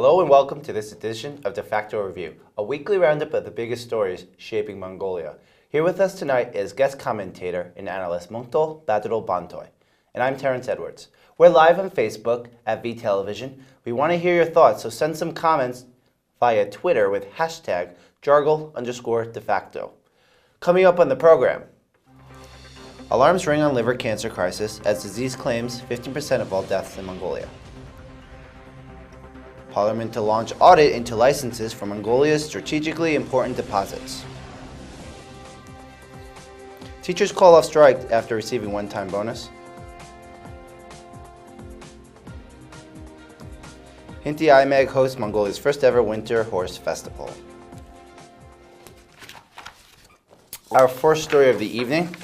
Hello and welcome to this edition of Defacto Review, a weekly roundup of the biggest stories shaping Mongolia. Here with us tonight is guest commentator and analyst Mungtol Badrul Bantoy. And I'm Terrence Edwards. We're live on Facebook at V Television. We want to hear your thoughts, so send some comments via Twitter with hashtag #Jargle_Defacto. Coming up on the program, alarms ring on liver cancer crisis as disease claims 15% of all deaths in Mongolia. Parliament to launch audit into licenses for Mongolia's strategically important deposits. Teachers call off strike after receiving one-time bonus. Khentii Aimag hosts Mongolia's first ever winter horse festival. Our first story of the evening.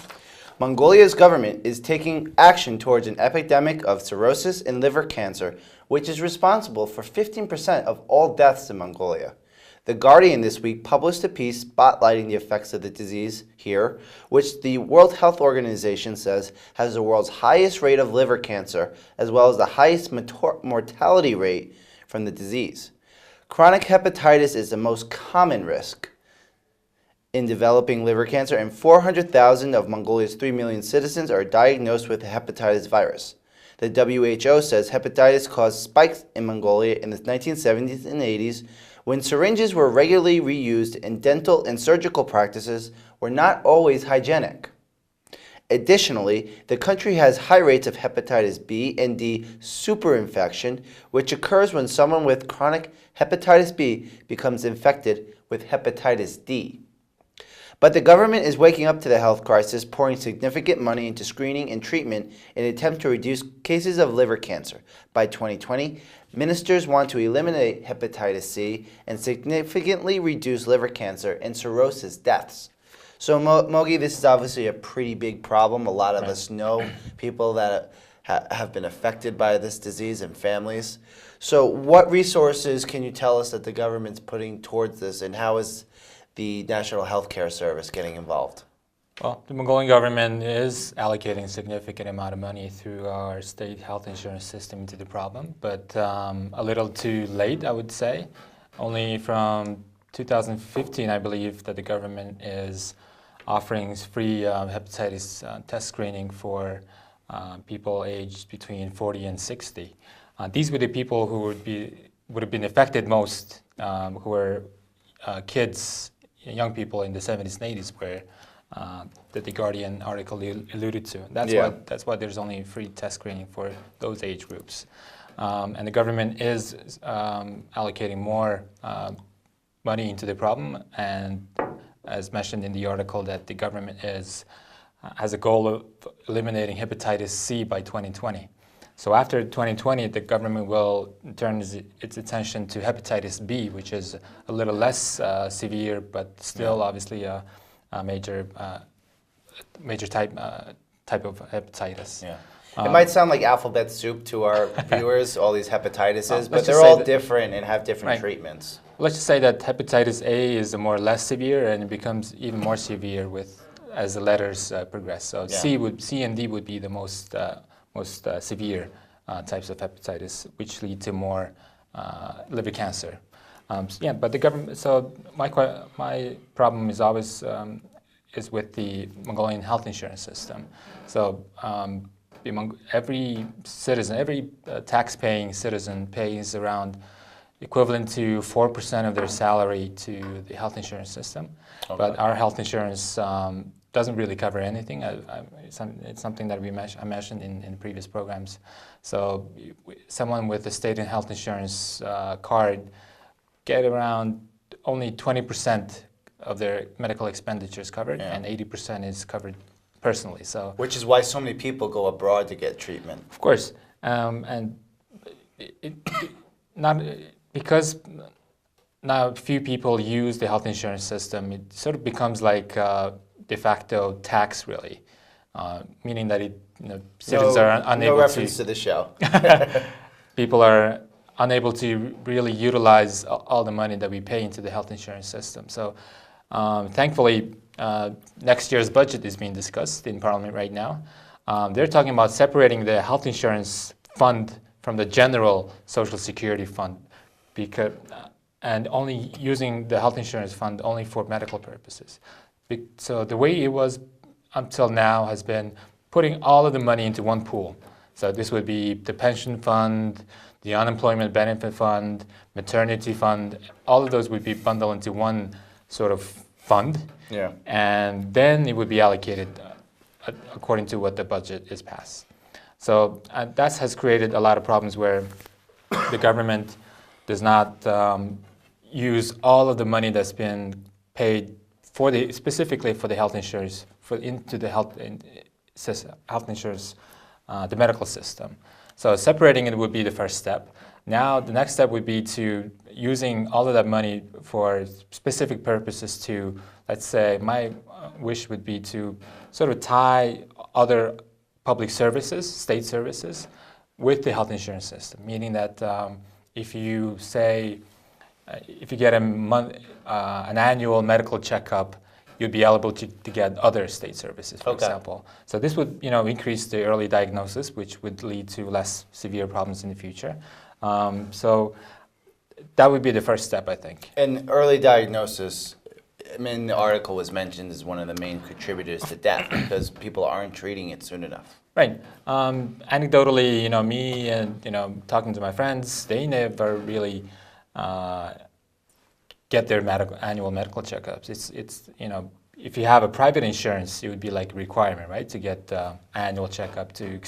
Mongolia's government is taking action towards an epidemic of cirrhosis and liver cancer, which is responsible for 15% of all deaths in Mongolia. The Guardian this week published a piece spotlighting the effects of the disease here, which the World Health Organization says has the world's highest rate of liver cancer, as well as the highest mortality rate from the disease. Chronic hepatitis is the most common risk in developing liver cancer, and 400,000 of Mongolia's 3 million citizens are diagnosed with the hepatitis virus. The WHO says hepatitis caused spikes in Mongolia in the 1970s and 80s when syringes were regularly reused and dental and surgical practices were not always hygienic. Additionally, the country has high rates of hepatitis B and D superinfection, which occurs when someone with chronic hepatitis B becomes infected with hepatitis D. But the government is waking up to the health crisis, pouring significant money into screening and treatment in an attempt to reduce cases of liver cancer. By 2020, ministers want to eliminate hepatitis C and significantly reduce liver cancer and cirrhosis deaths. So, Mogi, this is obviously a pretty big problem. A lot of us know people that have been affected by this disease and families. So what resources can you tell us that the government's putting towards this, and how is the National Healthcare Service getting involved? Well, the Mongolian government is allocating a significant amount of money through our state health insurance system to the problem, but a little too late, I would say. Only from 2015, I believe, that the government is offering free hepatitis test screening for people aged between 40 and 60. These were the people who would have been affected most, who were kids, young people in the 70s and 80s, where that the Guardian article alluded to. That's why there's only free test screening for those age groups. And the government is allocating more money into the problem, and as mentioned in the article, that the government has a goal of eliminating hepatitis C by 2020. So after 2020, the government will turn its attention to hepatitis B, which is a little less severe, but still obviously a major type of hepatitis. Yeah. It might sound like alphabet soup to our viewers, all these hepatitises, but they're all different and have different treatments. Let's just say that hepatitis A is the more less severe, and it becomes even more severe as the letters progress. So C and D would be the most severe types of hepatitis, which lead to more liver cancer. But the government. So my problem is always is with the Mongolian health insurance system. So every citizen, every tax-paying citizen pays around equivalent to 4% of their salary to the health insurance system. Okay. But our health insurance doesn't really cover anything. It's something that I mentioned in previous programs. So someone with a state and health insurance card get around only 20% of their medical expenditures covered, and 80% is covered personally. So, which is why so many people go abroad to get treatment. Of course, because now few people use the health insurance system, it sort of becomes like de facto tax, really, meaning that citizens are unable no reference to the show. People are unable to really utilize all the money that we pay into the health insurance system. So thankfully, next year's budget is being discussed in Parliament right now. They're talking about separating the health insurance fund from the general Social Security fund, because and only using the health insurance fund only for medical purposes. So the way it was until now has been putting all of the money into one pool. So this would be the pension fund, the unemployment benefit fund, maternity fund. All of those would be bundled into one sort of fund. Yeah. And then it would be allocated according to what the budget is passed. So that has created a lot of problems where the government does not use all of the money that's been paid for specifically for the health insurance into the health insurance, the medical system. So separating it would be the first step. Now the next step would be to using all of that money for specific purposes to, let's say, my wish would be to sort of tie other public services, state services, with the health insurance system, meaning that if you say, if you get an annual medical checkup, you'd be eligible to get other state services, for example. So this would, increase the early diagnosis, which would lead to less severe problems in the future. So that would be the first step, I think. And early diagnosis, I mean, the article was mentioned as one of the main contributors to death because people aren't treating it soon enough. Right. Anecdotally, me and talking to my friends, they never really get their annual medical checkups. It's if you have a private insurance, it would be like a requirement, right, to get annual checkup to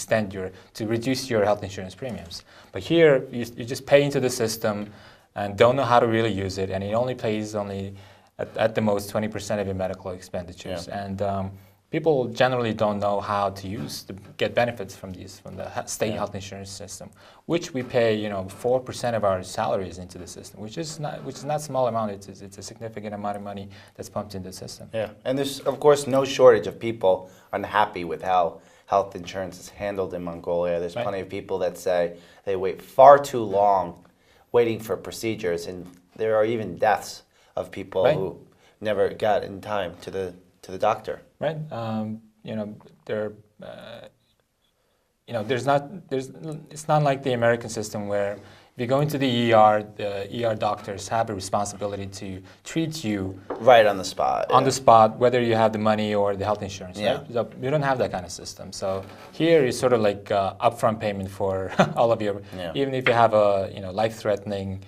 reduce your health insurance premiums. But here, you just pay into the system and don't know how to really use it, and it only pays at the most 20% of your medical expenditures. Yeah. And people generally don't know how to get benefits from the state health insurance system, which we pay 4% of our salaries into the system, which is not small amount. It's a significant amount of money that's pumped into the system. Yeah, and there's of course no shortage of people unhappy with how health insurance is handled in Mongolia. There's plenty of people that say they wait far too long waiting for procedures, and there are even deaths of people who never got in time to the doctor. Right. It's not like the American system where if you go into the ER doctors have a responsibility to treat you right on the spot. On the spot, whether you have the money or the health insurance. Yeah. Right? So you don't have that kind of system. So here is sort of like upfront payment for all of your, even if you have a life-threatening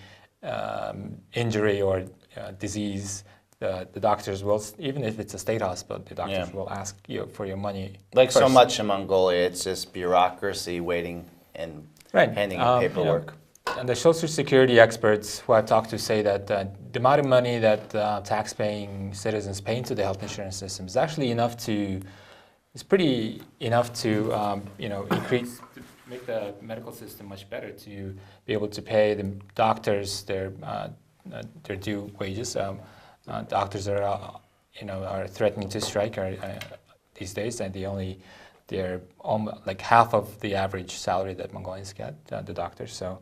injury or disease. The doctors will, even if it's a state hospital, the doctors will ask you for your money. Like first. So much in Mongolia, it's just bureaucracy waiting and handing in paperwork. And the Social Security experts who I've talked to say that the amount of money that tax-paying citizens pay into the health insurance system is actually pretty enough to make the medical system much better, to be able to pay the doctors their due wages. Doctors are threatening to strike these days, and they're like half of the average salary that Mongolians get, the doctors. So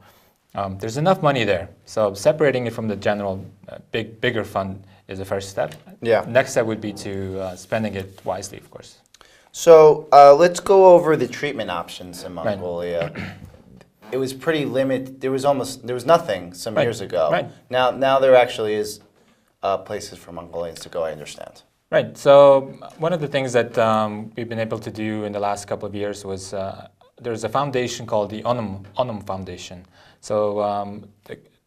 there's enough money there. So separating it from the general bigger fund is the first step. Yeah. Next step would be to spending it wisely, of course. So let's go over the treatment options in Mongolia. Right. It was pretty limited. There was nothing some years ago. Right. Now there actually is places for Mongolians to go, I understand. Right. So one of the things that we've been able to do in the last couple of years was there's a foundation called the Onum Foundation. So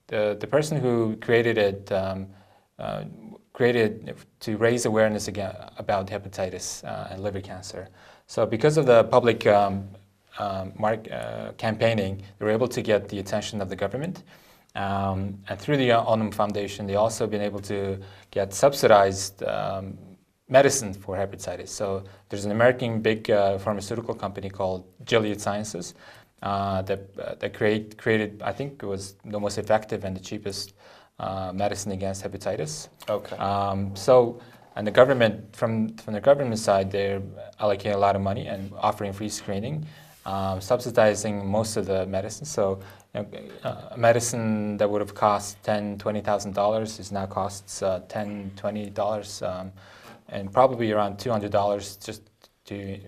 the person who created it created to raise awareness about hepatitis and liver cancer. So because of the public campaigning, they were able to get the attention of the government. And through the Onum Foundation, they also been able to get subsidized medicine for hepatitis. So there's an American big pharmaceutical company called Gilead Sciences that created, I think it was the most effective and the cheapest medicine against hepatitis. Okay. And the government, from the government side, they're allocating a lot of money and offering free screening, subsidizing most of the medicine. So a medicine that would have cost $10,000–$20,000 is now costs $10–$20, and probably around $200 just to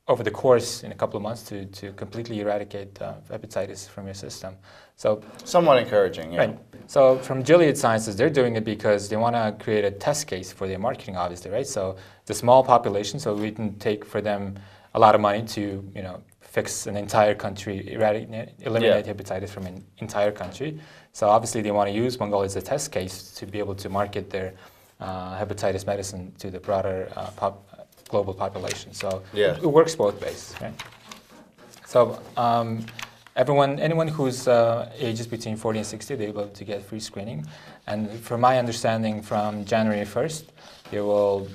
over the course in a couple of months to completely eradicate hepatitis from your system. So somewhat encouraging, yeah. Right. So from Gilead Sciences, they're doing it because they want to create a test case for their marketing, obviously, right? So it's a small population, so we can take for them a lot of money to, fix an entire country, eliminate hepatitis from an entire country. So obviously they want to use Mongolia as a test case to be able to market their hepatitis medicine to the broader global population. So it works both ways, right? So anyone whose ages between 40 and 60, they're able to get free screening. And from my understanding, from January 1st, they will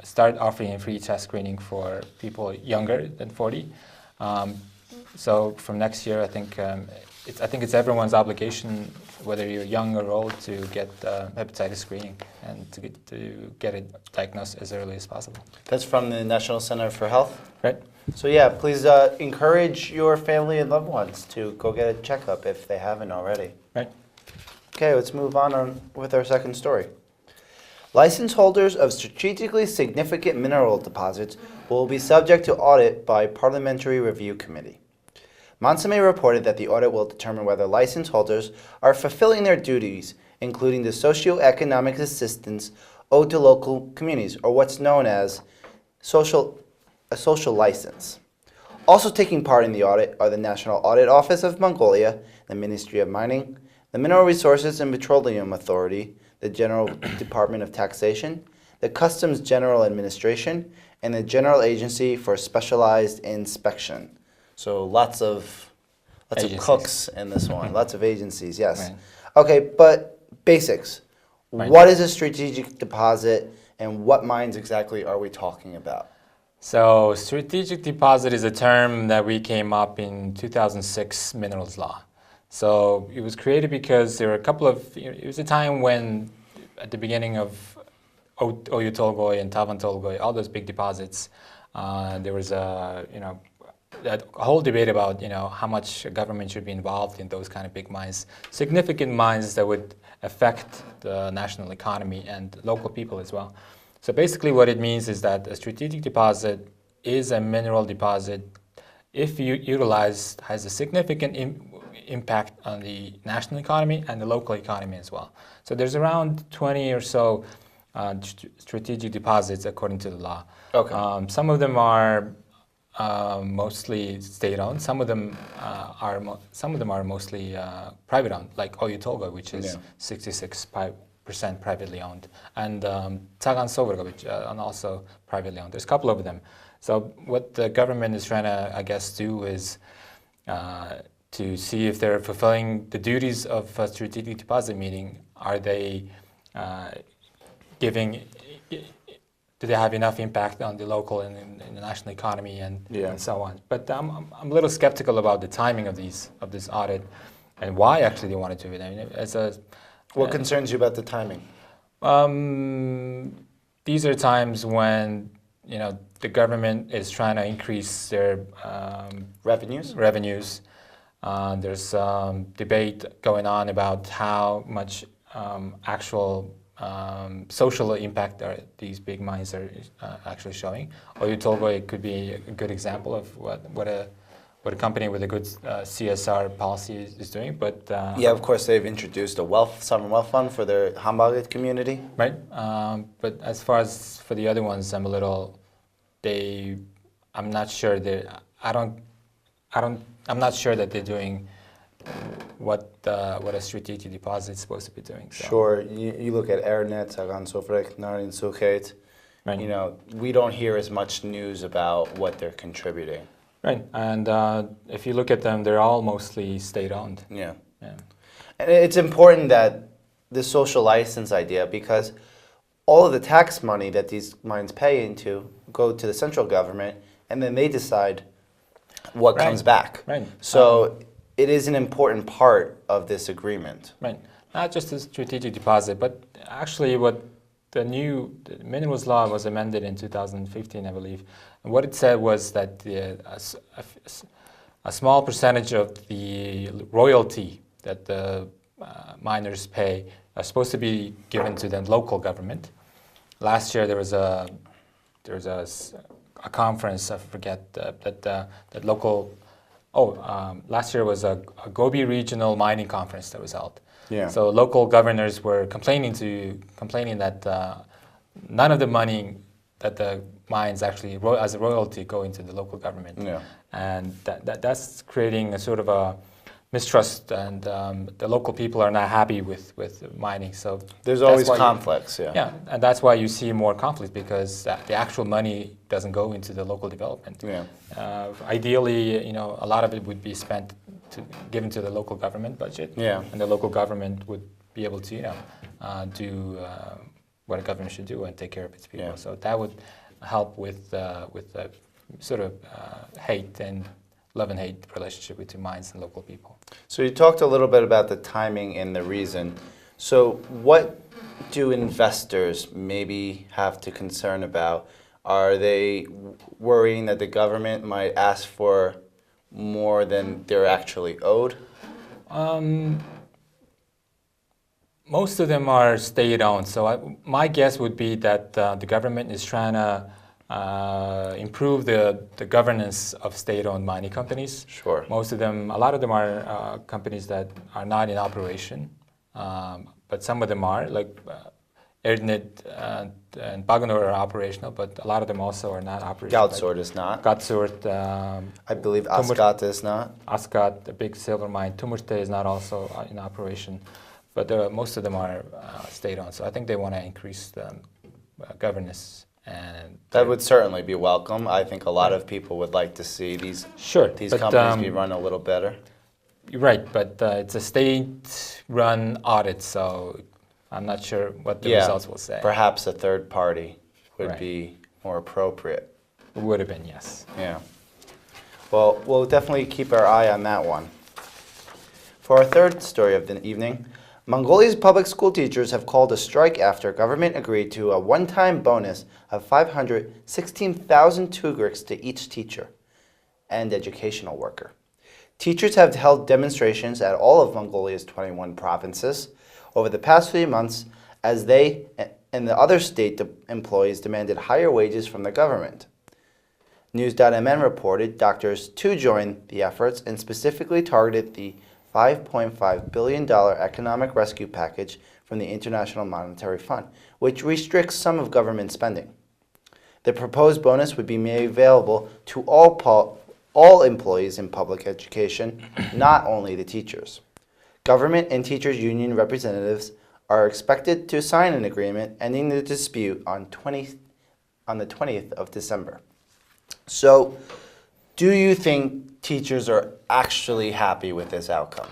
start offering free test screening for people younger than 40. So from next year, I think it's everyone's obligation, whether you're young or old, to get hepatitis screening and to get it diagnosed as early as possible. That's from the National Center for Health? Right. So yeah, please encourage your family and loved ones to go get a checkup if they haven't already. Right. Okay, let's move on with our second story. License holders of strategically significant mineral deposits will be subject to audit by Parliamentary Review Committee. Monsame reported that the audit will determine whether license holders are fulfilling their duties, including the socio-economic assistance owed to local communities, or what's known as a social license. Also taking part in the audit are the National Audit Office of Mongolia, the Ministry of Mining, the Mineral Resources and Petroleum Authority, the General Department of Taxation, the Customs General Administration, and the General Agency for Specialized Inspection. So lots of cooks in this one, lots of agencies, yes. Right. Okay, but basics. Right. What is a strategic deposit and what mines exactly are we talking about? So strategic deposit is a term that we came up in 2006 minerals law. So it was created because there were a couple of, it was a time when at the beginning of Oyu Tolgoi and Tavan Tolgoi, all those big deposits, there was a whole debate about how much government should be involved in those kind of big mines, significant mines that would affect the national economy and local people as well. So basically what it means is that a strategic deposit is a mineral deposit if utilized has a significant impact on the national economy and the local economy as well. So there's around 20 or so strategic deposits according to the law. Okay. Some of them are mostly state-owned. Some of them are mostly private-owned, like Oyu Tolgoi, which is 66% privately owned, and Tsagan Sovrga, which are also privately owned. There's a couple of them. So what the government is trying to, I guess, do is to see if they're fulfilling the duties of a strategic deposit, meaning are they do they have enough impact on the local and the national economy and so on. But I'm a little skeptical about the timing of this audit and why actually they want to do it. I mean, what concerns you about the timing? These are times when the government is trying to increase their revenues. There's debate going on about how much actual social impact these big mines are actually showing. Oyu Tolgoi could be a good example of what a company with a good CSR policy is doing. But yeah, of course, they've introduced a sovereign wealth fund for their Hambaget community. Right. But as far as for the other ones, I'm not sure that I'm not sure that they're doing what a strategic deposit is supposed to be doing. So. Sure. You look at Ernet, Tsagan Sovrga, Narin Sukhet. Right. We don't hear as much news about what they're contributing. Right. And if you look at them, they're all mostly state-owned. Yeah. And it's important that the social license idea, because all of the tax money that these mines pay into go to the central government, and then they decide what comes back. Right. So it is an important part of this agreement. Right. Not just a strategic deposit, but actually what the minerals law was amended in 2015, I believe. And what it said was that a small percentage of the royalty that the miners pay are supposed to be given to the local government. Last year there was a a conference. I forget that local. Last year was a Gobi Regional Mining Conference that was held. Yeah. So local governors were complaining that none of the money that the mines actually as a royalty go into the local government. Yeah. And that's creating a sort of a mistrust, and the local people are not happy with mining. So there's always conflicts, yeah. Yeah, and that's why you see more conflict, because the actual money doesn't go into the local development. Yeah. Ideally, a lot of it would be spent given to the local government budget. Yeah. And the local government would be able to, do what a government should do and take care of its people. Yeah. So that would help with sort of hate and love and hate relationship between mines and local people. So you talked a little bit about the timing and the reason. So what do investors maybe have to concern about? Are they worrying that the government might ask for more than they're actually owed? Most of them are state-owned. So my guess would be that the government is trying to improve the governance of state-owned mining companies. Sure. A lot of them are companies that are not in operation, but some of them are, like Erdnit and Baganur are operational, but a lot of them also are not operational. Gaudsort is not. Gaudsort. I believe Askat is not. Askat, the big silver mine. Tumurte is not also in operation, but most of them are state-owned. So I think they want to increase the governance. And that would certainly be welcome. I think a lot of people would like to see these companies be run a little better. You're right, but it's a state-run audit, so I'm not sure what the results will say. Perhaps a third party would be more appropriate. It would have been, yes. Yeah. Well, we'll definitely keep our eye on that one. For our third story of the evening, Mongolia's public school teachers have called a strike after government agreed to a one-time bonus of 516,000 tugriks to each teacher and educational worker. Teachers have held demonstrations at all of Mongolia's 21 provinces over the past few months as they and the other state employees demanded higher wages from the government. News.mn reported doctors too joined the efforts and specifically targeted the $5.5 billion economic rescue package from the International Monetary Fund, which restricts some of government spending. The proposed bonus would be made available to all employees in public education, not only the teachers. Government and teachers' union representatives are expected to sign an agreement ending the dispute on the 20th of December. So, do you think teachers are actually happy with this outcome?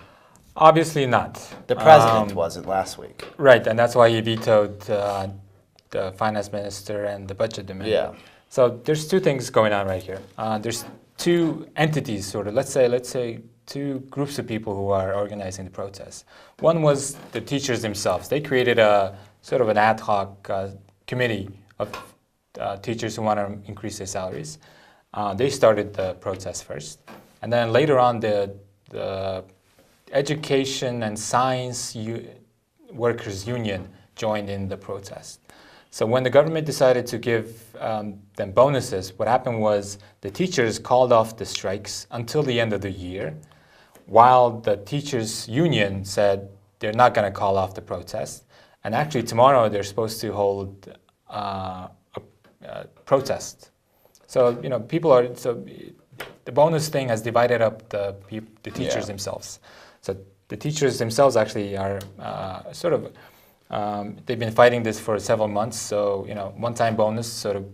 Obviously not. The president wasn't last week. Right, and that's why he vetoed the finance minister and the budget amendment. Yeah. So there's two things going on right here. There's two entities, sort of. Let's say two groups of people who are organizing the protest. One was the teachers themselves. They created a sort of an ad hoc committee of teachers who want to increase their salaries. They started the protest first, and then later on the Education and Science Workers Union joined in the protest. So when the government decided to give them bonuses, what happened was the teachers called off the strikes until the end of the year, while the teachers' union said they're not going to call off the protest. And actually tomorrow they're supposed to hold a protest. So, the bonus thing has divided up the teachers themselves. So the teachers themselves actually are they've been fighting this for several months. So, one-time bonus sort of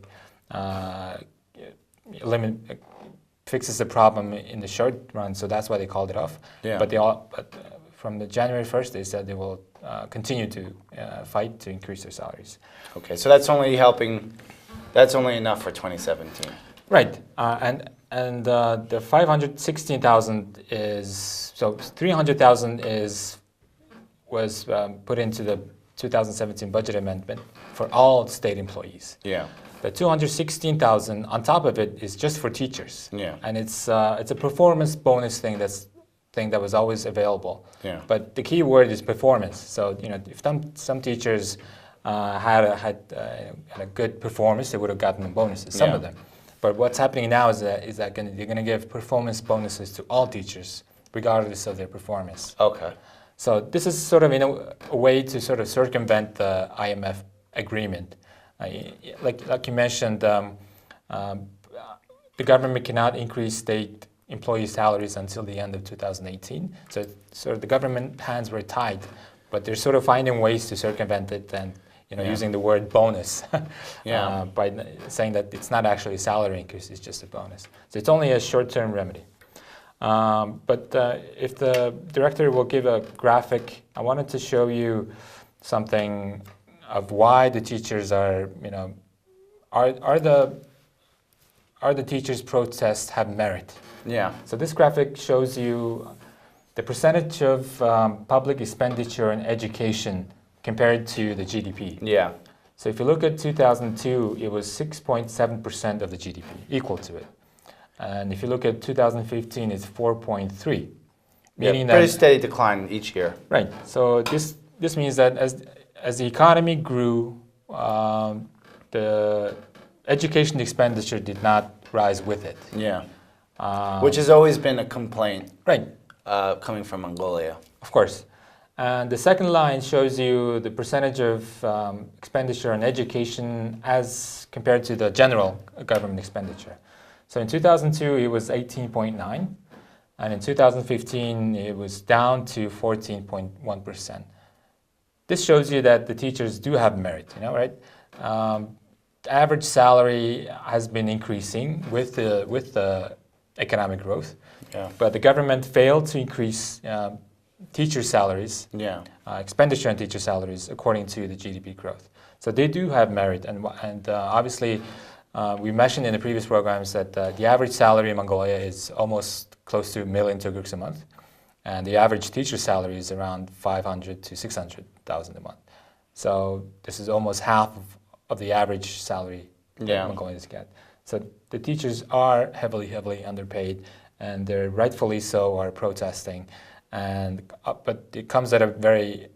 fixes the problem in the short run. So that's why they called it off. Yeah. But from the January 1st, they said they will continue to fight to increase their salaries. Okay, so that's only helping. That's only enough for 2017. Right, and the 516,000 is, so 300,000 was put into the 2017 budget amendment for all state employees. Yeah. The 216,000 on top of it is just for teachers. Yeah. And it's a performance bonus thing that was always available. Yeah. But the key word is performance. So if some teachers had a good performance, they would have gotten bonuses. Some of them. But what's happening now is that they're going to give performance bonuses to all teachers, regardless of their performance. Okay. So this is sort of a way to sort of circumvent the IMF agreement. Like you mentioned, the government cannot increase state employee salaries until the end of 2018. So sort of the government hands were tied, but they're sort of finding ways to circumvent it and using the word bonus by saying that it's not actually a salary increase, it's just a bonus. So it's only a short-term remedy. But if the director will give a graphic, I wanted to show you something of why the teachers are the teachers' protests have merit. Yeah. So this graphic shows you the percentage of public expenditure in education compared to the GDP. Yeah. So if you look at 2002, it was 6.7% of the GDP, equal to it. And if you look at 2015, it's 4.3, meaning pretty that steady decline each year. right. So this means that as the economy grew, the education expenditure did not rise with it. Yeah. Which has always been a complaint. Right. Coming from Mongolia. Of course. And the second line shows you the percentage of expenditure on education as compared to the general government expenditure. So in 2002, it was 18.9, and in 2015, it was down to 14.1%. This shows you that the teachers do have merit, right? The average salary has been increasing with the economic growth, but the government failed to increase teacher salaries, expenditure on teacher salaries according to the GDP growth. So they do have merit, and obviously we mentioned in the previous programs that the average salary in Mongolia is almost close to 1 million Turkics a month, and the average teacher salary is around 500 to 600,000 a month. So this is almost half of the average salary that Mongolians get. So the teachers are heavily underpaid, and they're rightfully so are protesting. But it comes at a very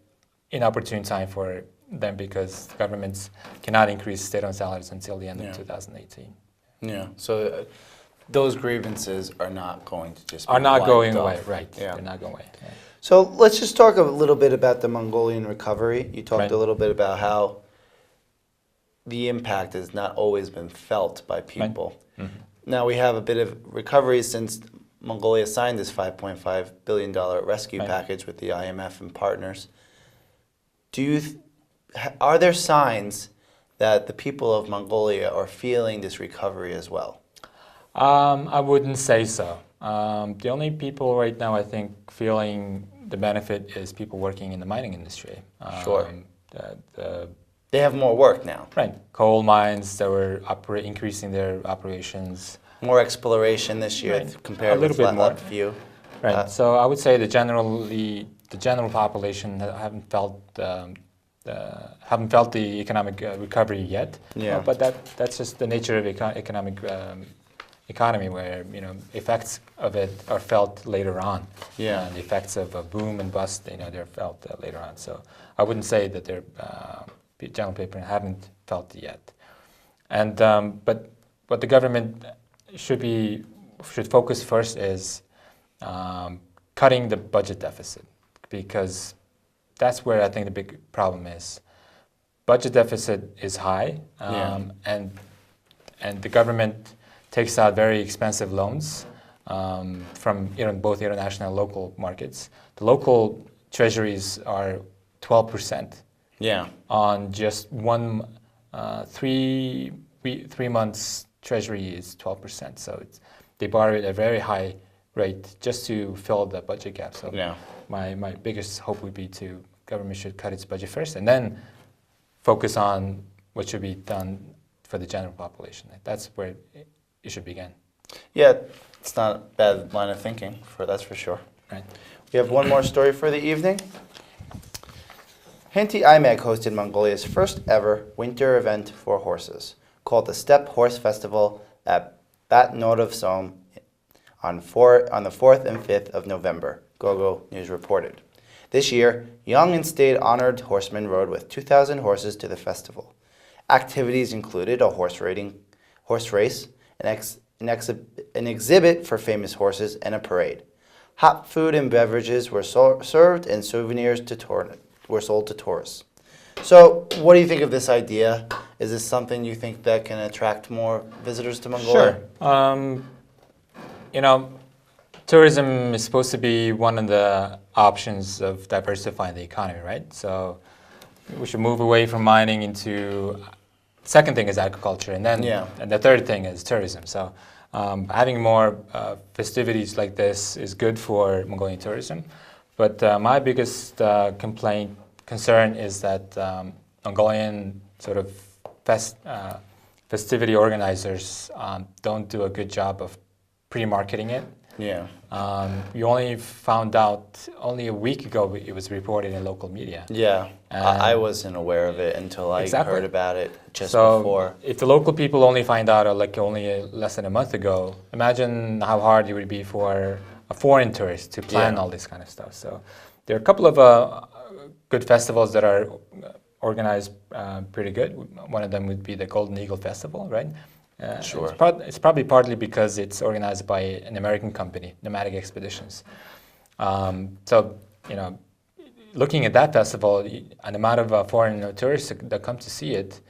inopportune time for them because governments cannot increase state-owned salaries until the end of 2018. Yeah. So those grievances are not going to just are not going wiped away, off. right? Yeah. They're not going away. Yeah. So let's just talk a little bit about the Mongolian recovery. You talked a little bit about how the impact has not always been felt by people. Right. Mm-hmm. Now we have a bit of recovery since Mongolia signed this $5.5 billion rescue package with the IMF and partners. Are there signs that the people of Mongolia are feeling this recovery as well? I wouldn't say so. The only people right now I think feeling the benefit is people working in the mining industry. Sure. They have more work now. Right. Coal mines that were increasing their operations. More exploration this year compared with last few. Right. So I would say the general population haven't felt the economic recovery yet. Yeah. But that's just the nature of economy, where effects of it are felt later on. Yeah. And the effects of a boom and bust, they're felt later on. So I wouldn't say that general people haven't felt it yet. And but what the government should focus first is cutting the budget deficit, because that's where I think the big problem is. Budget deficit is high, and the government takes out very expensive loans from both international and local markets. The local treasuries are 12%. Yeah. On just 3 months treasury is 12%. So they borrow at a very high rate just to fill the budget gap. So my biggest hope would be government should cut its budget first and then focus on what should be done for the general population. That's where it should begin. Yeah, it's not a bad line of thinking, that's for sure. Right. We have one more story for the evening. Khentii Aimag hosted Mongolia's first ever winter event for horses, called the Steppe Horse Festival at Bat Norov Som on the 4th and 5th of November, Gogo News reported. This year, young and state-honored horsemen rode with 2,000 horses to the festival. Activities included a horse race, an exhibit for famous horses, and a parade. Hot food and beverages were served, and souvenirs were sold to tourists. So, what do you think of this idea? Is this something you think that can attract more visitors to Mongolia? Sure. You know, tourism is supposed to be one of the options of diversifying the economy, right? So we should move away from mining into. Second thing is agriculture, and then and the third thing is tourism. So having more festivities like this is good for Mongolian tourism. But my biggest concern is that Mongolian sort of festivity organizers don't do a good job of pre-marketing it. Yeah. You only found out only a week ago it was reported in local media. Yeah. I wasn't aware of it until I heard about it just before. If the local people only find out like only less than a month ago, imagine how hard it would be for a foreign tourist to plan all this kind of stuff. So there are a couple of good festivals that are organized pretty good. One of them would be the Golden Eagle Festival, right? Sure. It's probably partly because it's organized by an American company, Nomadic Expeditions. So, you know, looking at that festival, an amount of foreign tourists that come to see it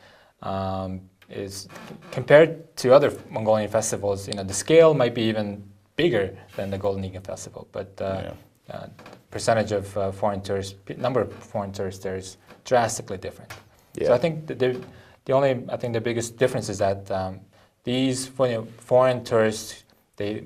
is compared to other Mongolian festivals. You know, the scale might be even bigger than the Golden Eagle Festival, but percentage of foreign tourists, number of foreign tourists there is drastically different. Yeah. So I think the biggest difference is that these foreign tourists, they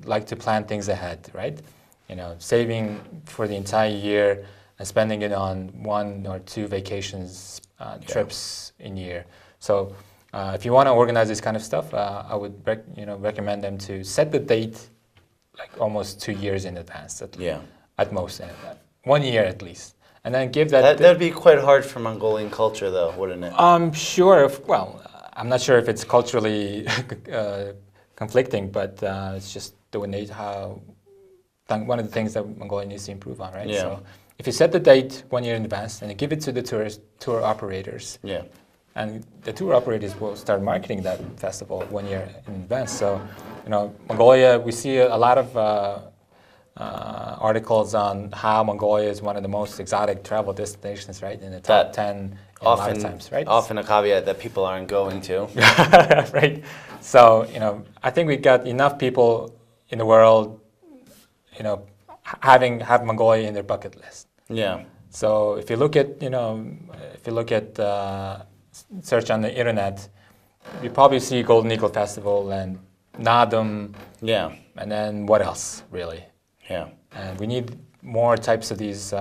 like to plan things ahead, right? You know, saving for the entire year and spending it on 1 or 2 vacations trips in a year. So if you want to organize this kind of stuff, I would recommend them to set the date like almost 2 years in advance at most, 1 year at least. And then give that... That'd be quite hard for Mongolian culture, though, wouldn't it? Sure. Well, I'm not sure if it's culturally conflicting, but it's just the way one of the things that Mongolia needs to improve on, right? Yeah. So if you set the date 1 year in advance and you give it to the tour operators, and the tour operators will start marketing that festival 1 year in advance. So, you know, Mongolia, we see a lot of articles on how Mongolia is one of the most exotic travel destinations, right? In the top 10 in a lot of times, right? Often a caveat that people aren't going to. Right. So, you know, I think we got enough people in the world, you know, have Mongolia in their bucket list. Yeah. So if you look at, search on the internet, you probably see Golden Eagle Festival and Nadum. Yeah. And then what else, really? Yeah. And we need more types of these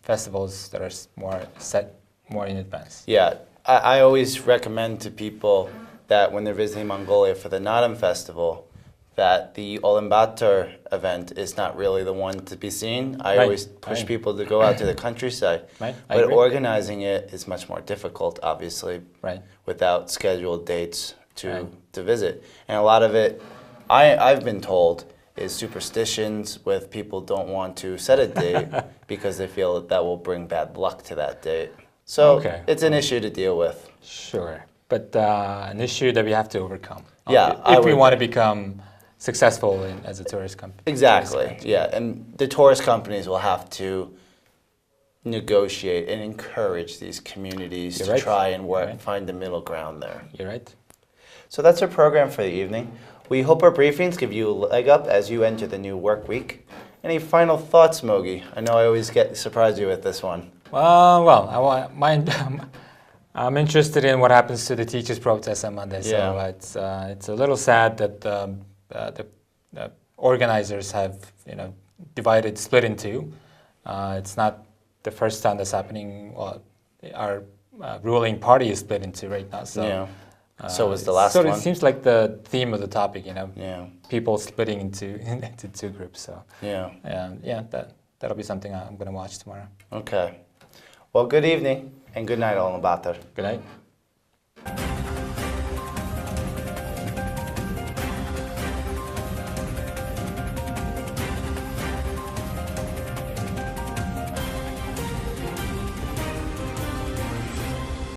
festivals that are more in advance. Yeah. I always recommend to people that when they're visiting Mongolia for the Nadam Festival, that the Ulaanbaatar event is not really the one to be seen. I always push people to go out to the countryside. Right. But organizing it is much more difficult, obviously, without scheduled dates to visit. And a lot of it, I've been told, is superstitions with people don't want to set a date because they feel that will bring bad luck to that date. So it's an issue to deal with. Sure. But an issue that we have to overcome. Yeah. If we want to become successful as a tourist company. Exactly. Yeah. And the tourist companies will have to negotiate and encourage these communities to try and find the middle ground there. You're right. So that's our program for the evening. We hope our briefings give you a leg up as you enter the new work week. Any final thoughts, Mogi? I know I always surprise you with this one. I'm interested in what happens to the teachers' protest on Monday. So it's a little sad that the organizers have split in two. It's not the first time that's happening. Well, our ruling party is split in two right now. So. So was the last one. It seems like the theme of the topic, people splitting into two groups. So that'll be something I'm going to watch tomorrow. Okay. Well, good evening and good night, Ulaanbaatar. Good night.